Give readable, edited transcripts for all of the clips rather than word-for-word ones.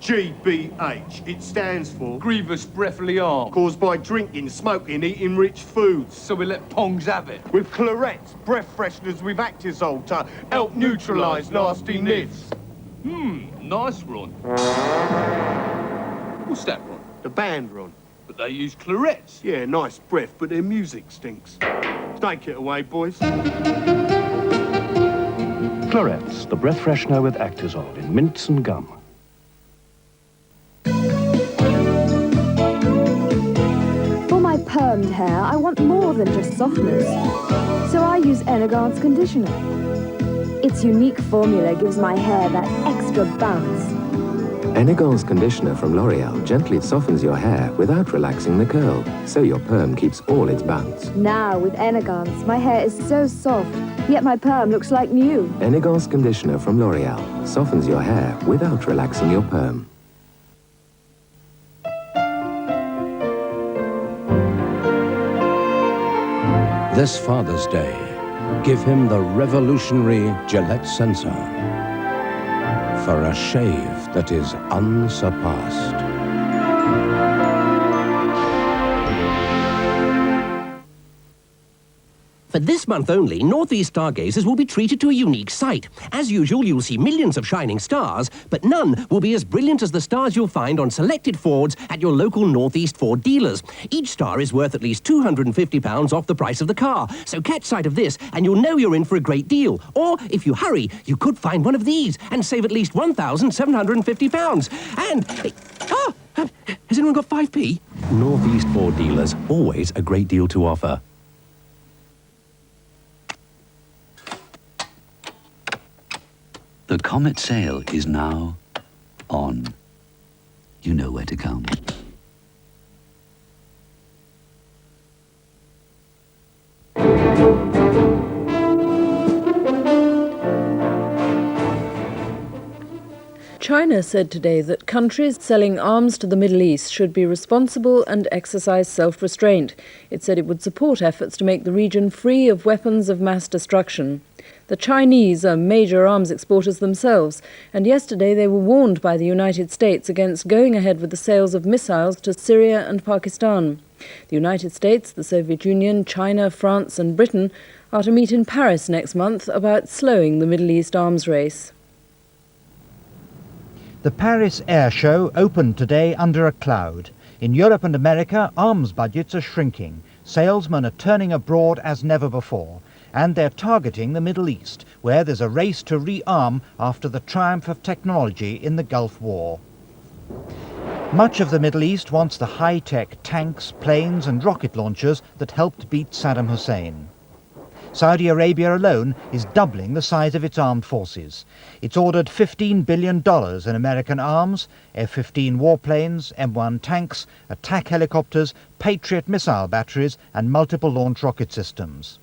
GBH. It stands for Grievous breathly harm. caused by drinking, smoking, eating rich foods. So we let Pongs have it. With clarets, breath fresheners with Actisol to help neutralise nasty nits. Nice run. What's that run? The band run. But they use clarets. Yeah, nice breath, but their music stinks. Take it away, boys. Clarets, the breath freshener with Actisol in mints and gum. For my permed hair, I want more than just softness. So I use Energard's conditioner. Its unique formula gives my hair that extra bounce. Energard's conditioner from L'Oreal gently softens your hair without relaxing the curl, so your perm keeps all its bounce. Now, with Energard's, my hair is so soft, yet my perm looks like new. Energard's conditioner from L'Oreal softens your hair without relaxing your perm. This Father's Day, give him the revolutionary Gillette Sensor for a shave that is unsurpassed. For this month only, Northeast stargazers will be treated to a unique sight. As usual, you'll see millions of shining stars, but none will be as brilliant as the stars you'll find on selected Fords at your local Northeast Ford dealers. Each star is worth at least £250 off the price of the car. So catch sight of this and you'll know you're in for a great deal. Or, if you hurry, you could find one of these and save at least £1,750. And... has anyone got 5p? Northeast Ford dealers, always a great deal to offer. The Comet sale is now on. You know where to come. China said today that countries selling arms to the Middle East should be responsible and exercise self-restraint. It said it would support efforts to make the region free of weapons of mass destruction. The Chinese are major arms exporters themselves, and yesterday they were warned by the United States against going ahead with the sales of missiles to Syria and Pakistan. The United States, the Soviet Union, China, France and Britain are to meet in Paris next month about slowing the Middle East arms race. The Paris Air Show opened today under a cloud. In Europe and America, arms budgets are shrinking. Salesmen are turning abroad as never before. And they're targeting the Middle East, where there's a race to rearm after the triumph of technology in the Gulf War. Much of the Middle East wants the high-tech tanks, planes and rocket launchers that helped beat Saddam Hussein. Saudi Arabia alone is doubling the size of its armed forces. It's ordered $15 billion in American arms, F-15 warplanes, M1 tanks, attack helicopters, Patriot missile batteries and multiple launch rocket systems.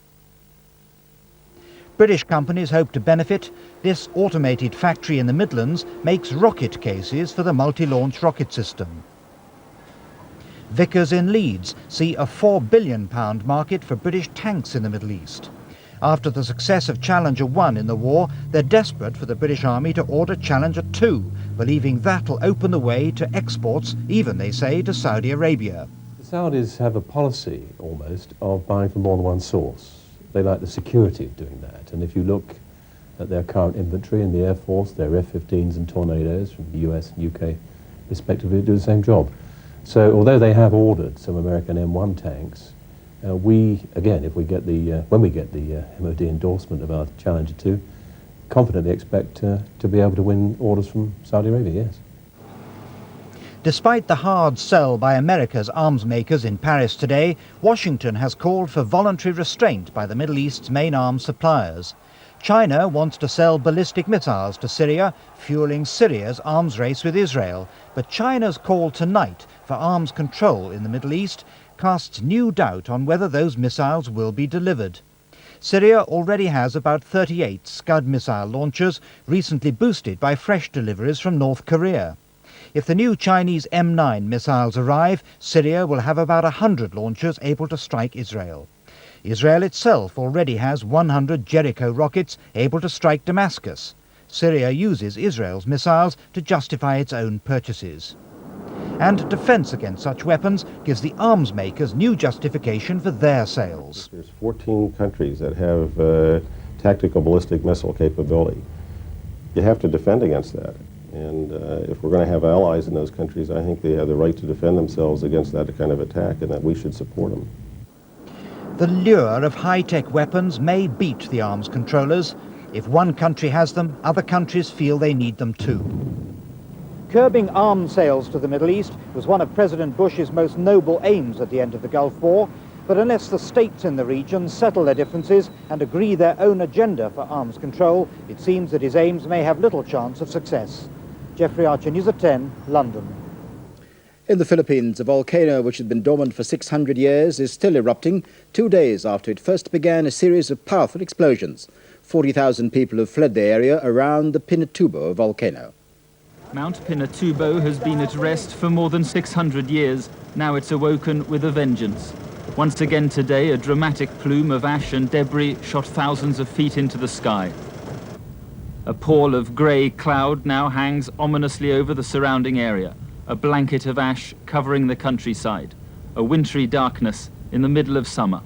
British companies hope to benefit. This automated factory in the Midlands makes rocket cases for the multi-launch rocket system. Vickers in Leeds see a £4 billion market for British tanks in the Middle East. After the success of Challenger 1 in the war, they're desperate for the British Army to order Challenger 2, believing that'll open the way to exports, even, they say, to Saudi Arabia. The Saudis have a policy, almost, of buying from more than one source. They like the security of doing that, and if you look at their current inventory in the Air Force, their F-15s and Tornadoes from the US and UK respectively do the same job. So although they have ordered some American M1 tanks, we, again, if we get the, when we get the MOD endorsement of our Challenger 2, confidently expect to be able to win orders from Saudi Arabia, yes. Despite the hard sell by America's arms makers in Paris today, Washington has called for voluntary restraint by the Middle East's main arms suppliers. China wants to sell ballistic missiles to Syria, fueling Syria's arms race with Israel. But China's call tonight for arms control in the Middle East casts new doubt on whether those missiles will be delivered. Syria already has about 38 Scud missile launchers, recently boosted by fresh deliveries from North Korea. If the new Chinese M9 missiles arrive, Syria will have about 100 launchers able to strike Israel. Israel itself already has 100 Jericho rockets able to strike Damascus. Syria uses Israel's missiles to justify its own purchases. And defence against such weapons gives the arms makers new justification for their sales. There's 14 countries that have tactical ballistic missile capability. You have to defend against that. And if we're going to have allies in those countries, I think they have the right to defend themselves against that kind of attack, and that we should support them. The lure of high-tech weapons may beat the arms controllers. If one country has them, other countries feel they need them too. Curbing arms sales to the Middle East was one of President Bush's most noble aims at the end of the Gulf War, but unless the states in the region settle their differences and agree their own agenda for arms control, it seems that his aims may have little chance of success. Geoffrey Archer, News at 10, London. In the Philippines, a volcano which had been dormant for 600 years is still erupting 2 days after it first began a series of powerful explosions. 40,000 people have fled the area around the Pinatubo volcano. Mount Pinatubo has been at rest for more than 600 years. Now it's awoken with a vengeance. Once again today, a dramatic plume of ash and debris shot thousands of feet into the sky. A pall of grey cloud now hangs ominously over the surrounding area, a blanket of ash covering the countryside, a wintry darkness in the middle of summer.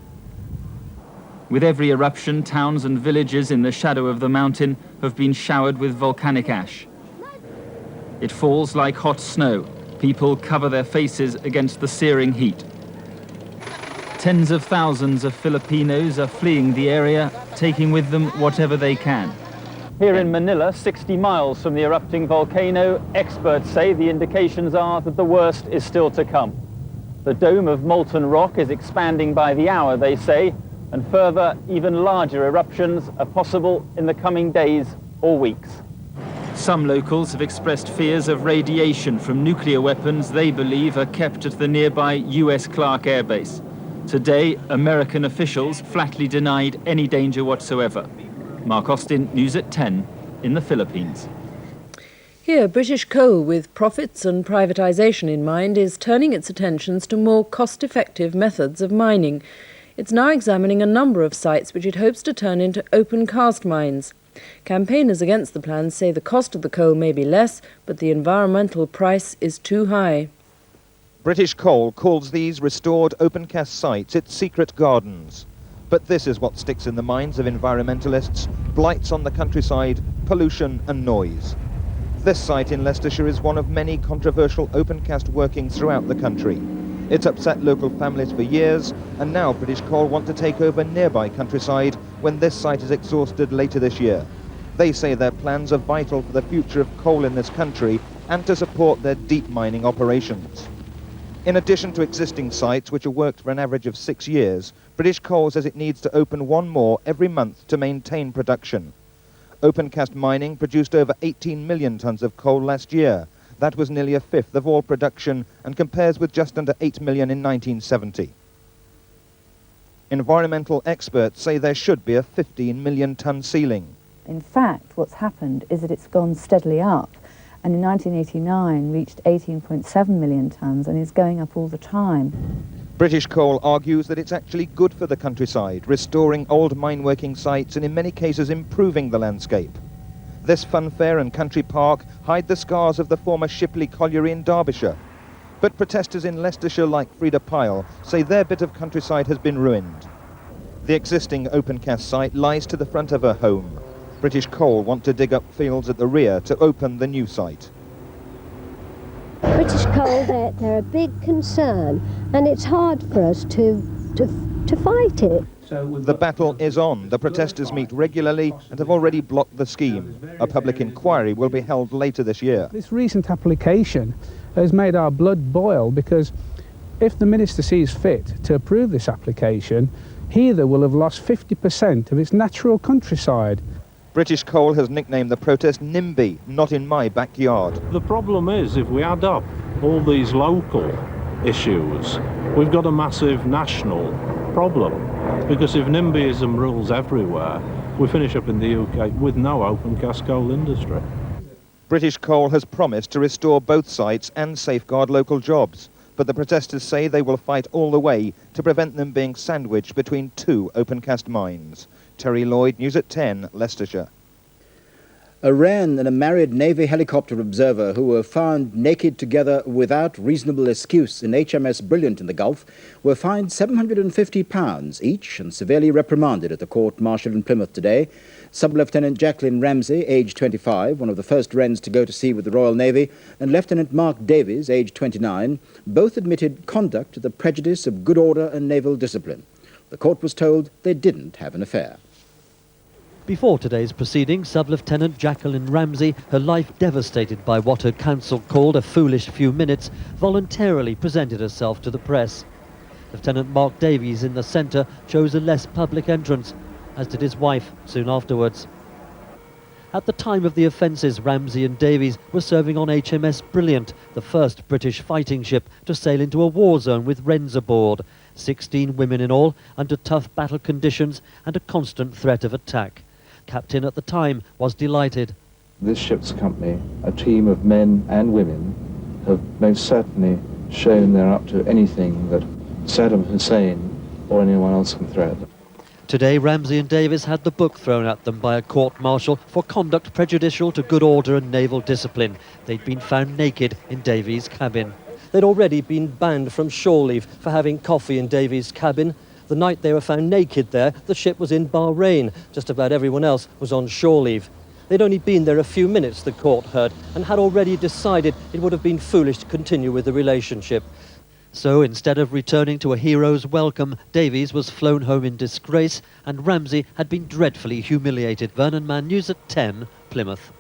With every eruption, towns and villages in the shadow of the mountain have been showered with volcanic ash. It falls like hot snow. People cover their faces against the searing heat. Tens of thousands of Filipinos are fleeing the area, taking with them whatever they can. Here in Manila, 60 miles from the erupting volcano, experts say the indications are that the worst is still to come. The dome of molten rock is expanding by the hour, they say, and further, even larger eruptions are possible in the coming days or weeks. Some locals have expressed fears of radiation from nuclear weapons they believe are kept at the nearby US Clark Air Base. Today, American officials flatly denied any danger whatsoever. Mark Austin, News at 10, in the Philippines. Here, British Coal, with profits and privatisation in mind, is turning its attentions to more cost-effective methods of mining. It's now examining a number of sites which it hopes to turn into open-cast mines. Campaigners against the plans say the cost of the coal may be less, but the environmental price is too high. British Coal calls these restored open-cast sites its secret gardens. But this is what sticks in the minds of environmentalists: blights on the countryside, pollution and noise. This site in Leicestershire is one of many controversial open-cast workings throughout the country. It's upset local families for years, and now British Coal want to take over nearby countryside when this site is exhausted later this year. They say their plans are vital for the future of coal in this country and to support their deep mining operations. In addition to existing sites which are worked for an average of 6 years, British Coal says it needs to open one more every month to maintain production. Open-cast mining produced over 18 million tonnes of coal last year. That was nearly a fifth of all production and compares with just under 8 million in 1970. Environmental experts say there should be a 15 million tonne ceiling. In fact, what's happened is that it's gone steadily up, and in 1989 reached 18.7 million tonnes and is going up all the time. British Coal argues that it's actually good for the countryside, restoring old mine-working sites and in many cases improving the landscape. This funfair and country park hide the scars of the former Shipley Colliery in Derbyshire. But protesters in Leicestershire like Frida Pyle say their bit of countryside has been ruined. The existing open-cast site lies to the front of her home. British Coal want to dig up fields at the rear to open the new site. British Coal, they're a big concern, and it's hard for us to fight it. The battle is on. The protesters meet regularly and have already blocked the scheme. A public inquiry will be held later this year. This recent application has made our blood boil, because if the Minister sees fit to approve this application, Heather will have lost 50% of its natural countryside. British Coal has nicknamed the protest NIMBY, not in my backyard. The problem is, if we add up all these local issues, we've got a massive national problem. Because if NIMBYism rules everywhere, we finish up in the UK with no open-cast coal industry. British Coal has promised to restore both sites and safeguard local jobs, but the protesters say they will fight all the way to prevent them being sandwiched between two open-cast mines. Terry Lloyd, News at 10, Leicestershire. A wren and a married Navy helicopter observer who were found naked together without reasonable excuse in HMS Brilliant in the Gulf were fined £750 each and severely reprimanded at the court-martial in Plymouth today. Sub-Lieutenant Jacqueline Ramsey, aged 25, one of the first wrens to go to sea with the Royal Navy, and Lieutenant Mark Davies, aged 29, both admitted conduct to the prejudice of good order and naval discipline. The court was told they didn't have an affair. Before today's proceedings, Sub-Lieutenant Jacqueline Ramsey, her life devastated by what her counsel called a foolish few minutes, voluntarily presented herself to the press. Lieutenant Mark Davies in the centre chose a less public entrance, as did his wife soon afterwards. At the time of the offences, Ramsey and Davies were serving on HMS Brilliant, the first British fighting ship to sail into a war zone with wrens aboard. 16 women in all, under tough battle conditions and a constant threat of attack. Captain at the time was delighted. This ship's company, a team of men and women, have most certainly shown they're up to anything that Saddam Hussein or anyone else can threaten. Today, Ramsey and Davies had the book thrown at them by a court-martial for conduct prejudicial to good order and naval discipline. They'd been found naked in Davies' cabin. They'd already been banned from shore leave for having coffee in Davies' cabin. The night they were found naked there, the ship was in Bahrain. Just about everyone else was on shore leave. They'd only been there a few minutes, the court heard, and had already decided it would have been foolish to continue with the relationship. So instead of returning to a hero's welcome, Davies was flown home in disgrace and Ramsey had been dreadfully humiliated. Vernon Mann, News at 10, Plymouth.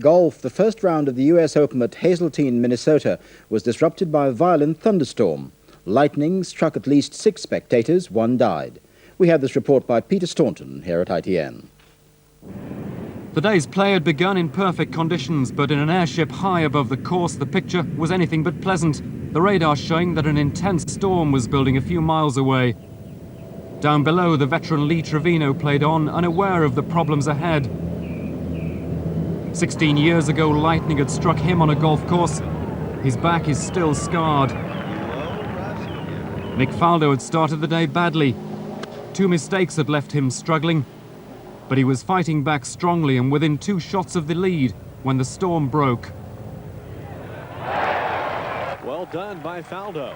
Golf, the first round of the US Open at Hazeltine, Minnesota, was disrupted by a violent thunderstorm. Lightning struck at least 6 spectators, 1 died. We have this report by Peter Staunton here at ITN. The day's play had begun in perfect conditions, but in an airship high above the course, the picture was anything but pleasant. The radar showing that an intense storm was building a few miles away. Down below, the veteran Lee Trevino played on, unaware of the problems ahead. 16 years ago, lightning had struck him on a golf course. His back is still scarred. Nick Faldo had started the day badly. 2 mistakes had left him struggling, but he was fighting back strongly and within 2 shots of the lead when the storm broke. Well done by Faldo.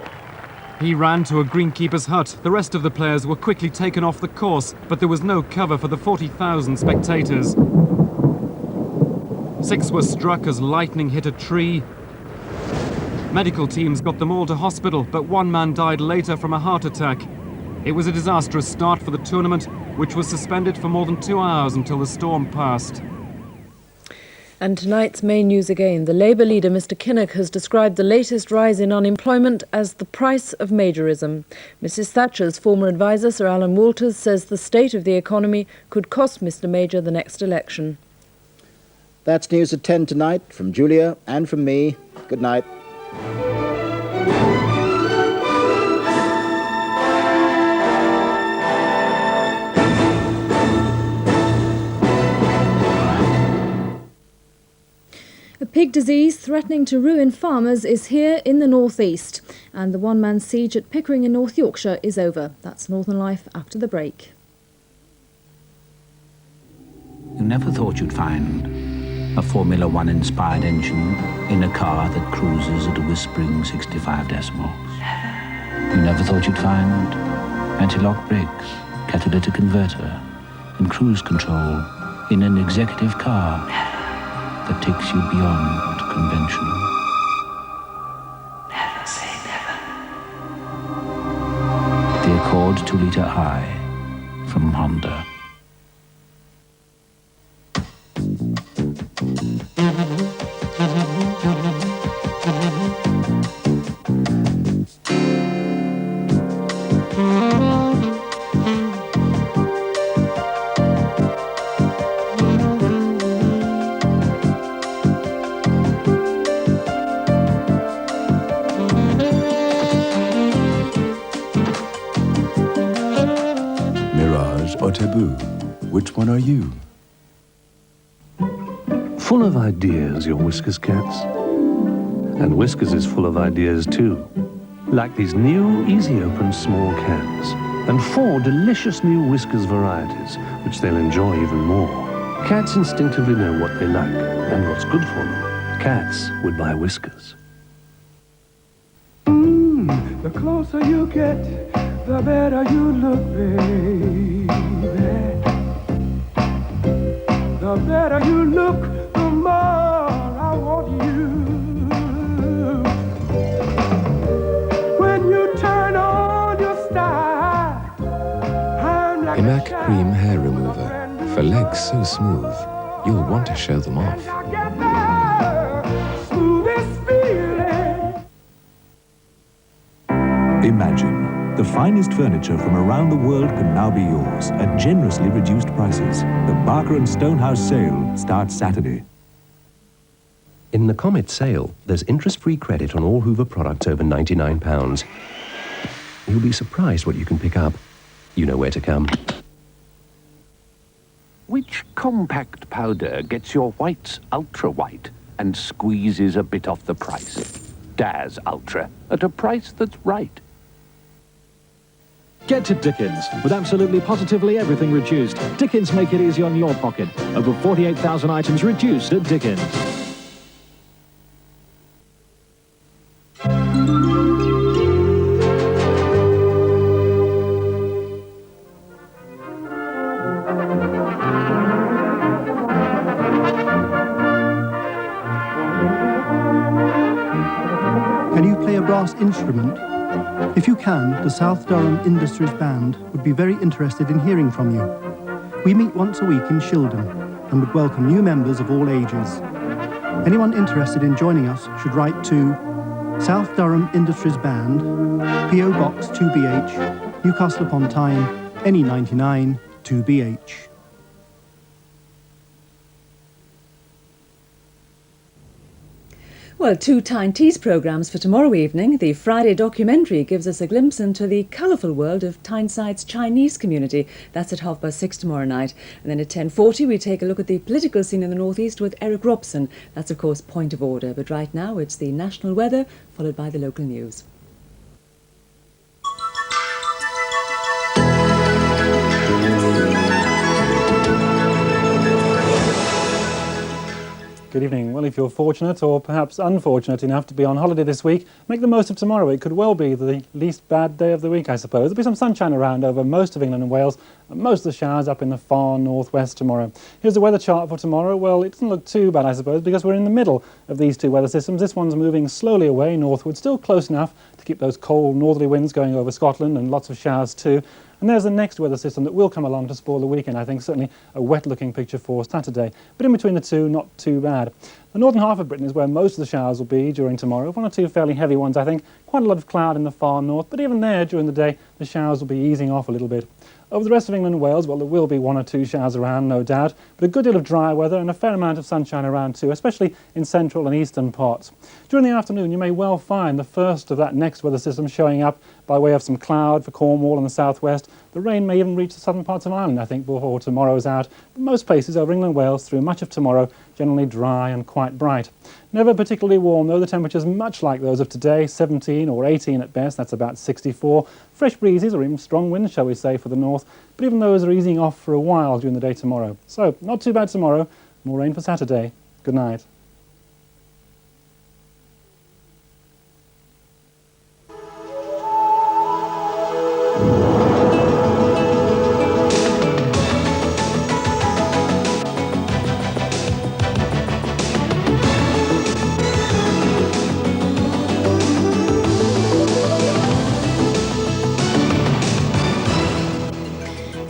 He ran to a greenkeeper's hut. The rest of the players were quickly taken off the course, but there was no cover for the 40,000 spectators. 6 were struck as lightning hit a tree. Medical teams got them all to hospital, but 1 man died later from a heart attack. It was a disastrous start for the tournament, which was suspended for more than 2 hours until the storm passed. And tonight's main news again. The Labour leader, Mr Kinnock, has described the latest rise in unemployment as the price of majorism. Mrs Thatcher's former advisor, Sir Alan Walters, says the state of the economy could cost Mr Major the next election. That's News at 10 tonight from Julia and from me. Good night. A pig disease threatening to ruin farmers is here in the northeast, and the one-man siege at Pickering in North Yorkshire is over. That's Northern Life after the break. You never thought you'd find a Formula One inspired engine in a car that cruises at a whispering 65 decibels. You never thought you'd find anti-lock brakes, catalytic converter, and cruise control in an executive car that takes you beyond convention. Never say never. The Accord 2-liter I from Honda. Mirage or taboo? Which one are you? Full of ideas, your Whiskers cats. And Whiskers is full of ideas too. Like these new, easy-open small cans. And 4 delicious new Whiskers varieties, which they'll enjoy even more. Cats instinctively know what they like and what's good for them. Cats would buy Whiskers. The closer you get, the better you look, baby. The better you look, the more I want you. When you turn on your style, I'm like Imac Cream Hair Remover. For legs so smooth, you'll want to show them off. smoothest feeling. Imagine, the finest furniture from around the world can now be yours at generously reduced prices. The Barker & Stonehouse sale starts Saturday. In the Comet sale, there's interest-free credit on all Hoover products over £99. You'll be surprised what you can pick up. You know where to come. Which compact powder gets your whites ultra-white and squeezes a bit off the price? Daz Ultra, at a price that's right. Get to Dickens with absolutely positively everything reduced. Dickens make it easy on your pocket. Over 48,000 items reduced at Dickens. Can you play a brass instrument? If you can, the South Durham Industries Band would be very interested in hearing from you. We meet once a week in Shildon and would welcome new members of all ages. Anyone interested in joining us should write to South Durham Industries Band, P.O. Box 2BH, Newcastle upon Tyne, NE99 2BH. Well, two Tyne Teas programmes for tomorrow evening. The Friday documentary gives us a glimpse into the colourful world of Tyneside's Chinese community. That's at 6:30 tomorrow night. And then at 10:40 we take a look at the political scene in the North East with Eric Robson. That's of course Point of Order, but right now it's the national weather followed by the local news. Good evening. Well, if you're fortunate or perhaps unfortunate enough to be on holiday this week, make the most of tomorrow. It could well be the least bad day of the week, I suppose. There'll be some sunshine around over most of England and Wales, and most of the showers up in the far northwest tomorrow. Here's the weather chart for tomorrow. Well, it doesn't look too bad, I suppose, because we're in the middle of these two weather systems. This one's moving slowly away northward, still close enough to keep those cold northerly winds going over Scotland and lots of showers too. And there's the next weather system that will come along to spoil the weekend. I think certainly a wet-looking picture for Saturday. But in between the two, not too bad. The northern half of Britain is where most of the showers will be during tomorrow. One or two fairly heavy ones, I think. Quite a lot of cloud in the far north, but even there during the day, the showers will be easing off a little bit. Over the rest of England and Wales, well, there will be one or two showers around, no doubt, but a good deal of dry weather and a fair amount of sunshine around too, especially in central and eastern parts. During the afternoon, you may well find the first of that next weather system showing up by way of some cloud for Cornwall and the southwest. The rain may even reach the southern parts of Ireland, I think, before tomorrow's out. But most places over England and Wales through much of tomorrow, generally dry and quite bright. Never particularly warm, though. The temperatures much like those of today, 17 or 18 at best. That's about 64. Fresh breezes or even strong winds, shall we say, for the north. But even those are easing off for a while during the day tomorrow. So, not too bad tomorrow. More rain for Saturday. Good night.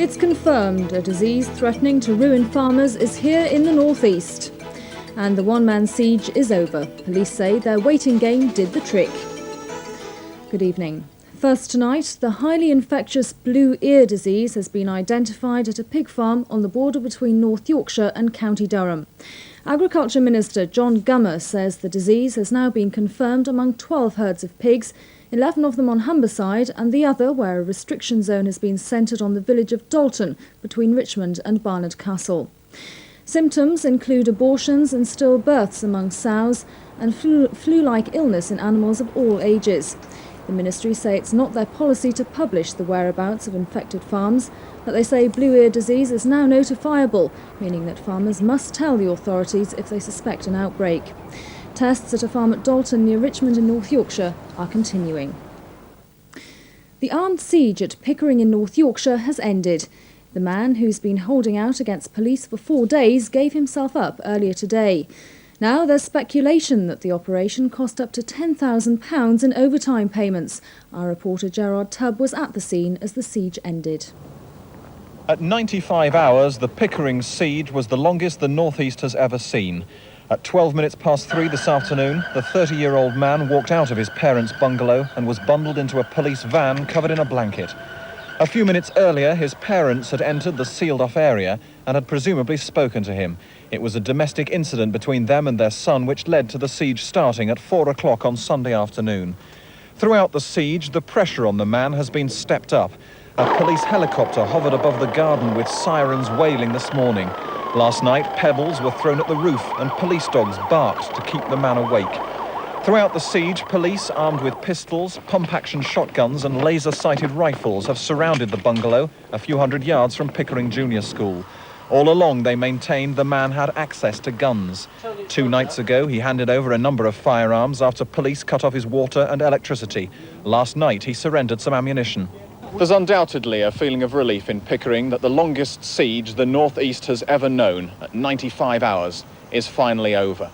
It's confirmed a disease threatening to ruin farmers is here in the northeast. And the one-man siege is over. Police say their waiting game did the trick. Good evening. First tonight, the highly infectious blue ear disease has been identified at a pig farm on the border between North Yorkshire and County Durham. Agriculture Minister John Gummer says the disease has now been confirmed among 12 herds of pigs, 11 of them on Humberside and the other where a restriction zone has been centred on the village of Dalton between Richmond and Barnard Castle. Symptoms include abortions and stillbirths among sows and flu-like illness in animals of all ages. The ministry say it's not their policy to publish the whereabouts of infected farms, but they say blue ear disease is now notifiable, meaning that farmers must tell the authorities if they suspect an outbreak. Tests at a farm at Dalton near Richmond in North Yorkshire are continuing. The armed siege at Pickering in North Yorkshire has ended. The man, who's been holding out against police for 4 days, gave himself up earlier today. Now there's speculation that the operation cost up to £10,000 in overtime payments. Our reporter Gerard Tubb was at the scene as the siege ended. At 95 hours, the Pickering siege was the longest the North East has ever seen. At 12 minutes past 3 this afternoon, the 30-year-old man walked out of his parents' bungalow and was bundled into a police van covered in a blanket. A few minutes earlier, his parents had entered the sealed-off area and had presumably spoken to him. It was a domestic incident between them and their son which led to the siege starting at 4 o'clock on Sunday afternoon. Throughout the siege, the pressure on the man has been stepped up. A police helicopter hovered above the garden with sirens wailing this morning. Last night, pebbles were thrown at the roof and police dogs barked to keep the man awake. Throughout the siege, police armed with pistols, pump-action shotguns and laser-sighted rifles have surrounded the bungalow a few hundred yards from Pickering Junior School. All along, they maintained the man had access to guns. 2 nights ago, he handed over a number of firearms after police cut off his water and electricity. Last night, he surrendered some ammunition. There's undoubtedly a feeling of relief in Pickering that the longest siege the North East has ever known, at 95 hours, is finally over.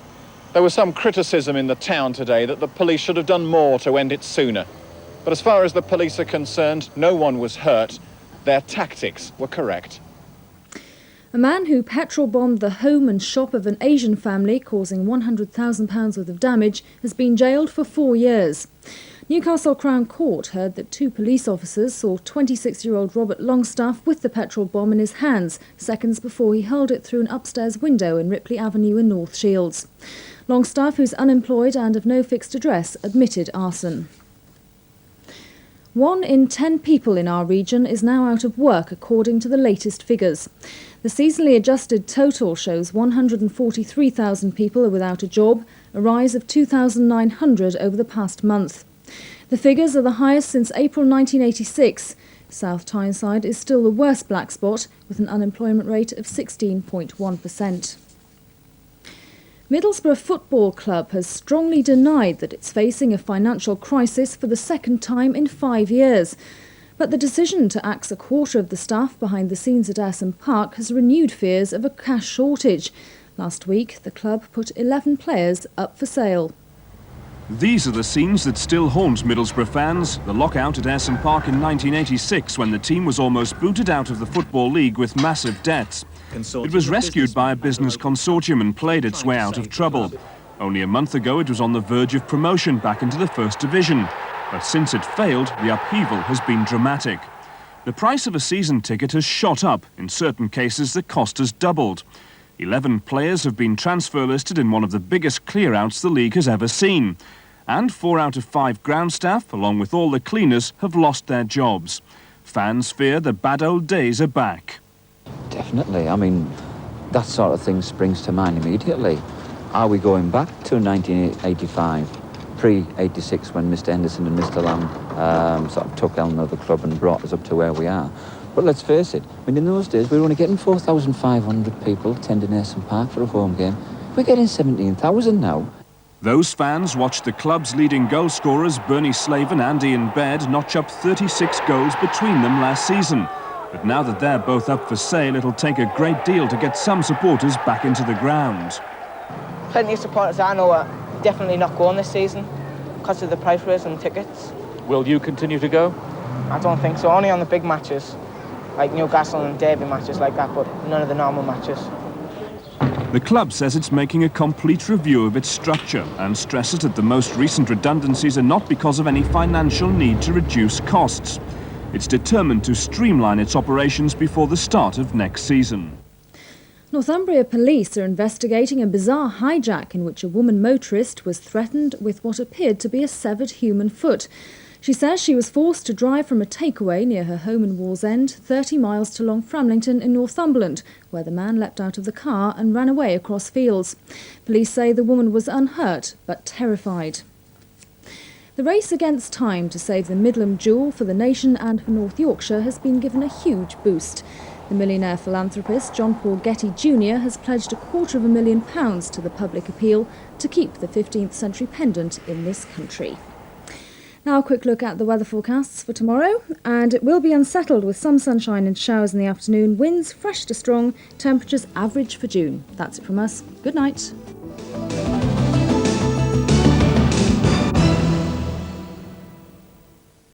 There was some criticism in the town today that the police should have done more to end it sooner. But as far as the police are concerned, no one was hurt. Their tactics were correct. A man who petrol-bombed the home and shop of an Asian family, causing £100,000 worth of damage, has been jailed for 4 years. Newcastle Crown Court heard that 2 police officers saw 26-year-old Robert Longstaff with the petrol bomb in his hands, seconds before he hurled it through an upstairs window in Ripley Avenue in North Shields. Longstaff, who's unemployed and of no fixed address, admitted arson. 1 in 10 people in our region is now out of work, according to the latest figures. The seasonally adjusted total shows 143,000 people are without a job, a rise of 2,900 over the past month. The figures are the highest since April 1986. South Tyneside is still the worst black spot, with an unemployment rate of 16.1%. Middlesbrough Football Club has strongly denied that it's facing a financial crisis for the second time in 5 years. But the decision to axe a quarter of the staff behind the scenes at Ayresome Park has renewed fears of a cash shortage. Last week, the club put 11 players up for sale. These are the scenes that still haunt Middlesbrough fans. The lockout at Ayresome Park in 1986, when the team was almost booted out of the Football League with massive debts. It was rescued by a business consortium and played its way out of trouble. Only a month ago, it was on the verge of promotion back into the First Division. But since it failed, the upheaval has been dramatic. The price of a season ticket has shot up. In certain cases, the cost has doubled. 11 players have been transfer listed in one of the biggest clear-outs the league has ever seen. And 4 out of 5 ground staff, along with all the cleaners, have lost their jobs. Fans fear the bad old days are back. Definitely. I mean, that sort of thing springs to mind immediately. Are we going back to 1985, pre-86, when Mr. Henderson and Mr. Lamb sort of took helm of the club and brought us up to where we are? But let's face it, I mean, in those days, we were only getting 4,500 people attending Ayresome Park for a home game. We're getting 17,000 now. Those fans watched the club's leading goal scorers, Bernie Slaven and Ian Baird, notch up 36 goals between them last season. But now that they're both up for sale, it'll take a great deal to get some supporters back into the ground. Plenty of supporters I know are definitely not going this season because of the price raise on tickets. Will you continue to go? I don't think so, only on the big matches, like Newcastle and Derby matches like that, but none of the normal matches. The club says it's making a complete review of its structure and stresses that the most recent redundancies are not because of any financial need to reduce costs. It's determined to streamline its operations before the start of next season. Northumbria police are investigating a bizarre hijack in which a woman motorist was threatened with what appeared to be a severed human foot. She says she was forced to drive from a takeaway near her home in Wallsend, 30 miles to Long Framlington in Northumberland, where the man leapt out of the car and ran away across fields. Police say the woman was unhurt but terrified. The race against time to save the Midland Jewel for the nation and for North Yorkshire has been given a huge boost. The millionaire philanthropist John Paul Getty Jr. has pledged £250,000 to the public appeal to keep the 15th century pendant in this country. Now a quick look at the weather forecasts for tomorrow, and it will be unsettled with some sunshine and showers in the afternoon, winds fresh to strong, temperatures average for June. That's it from us. Good night.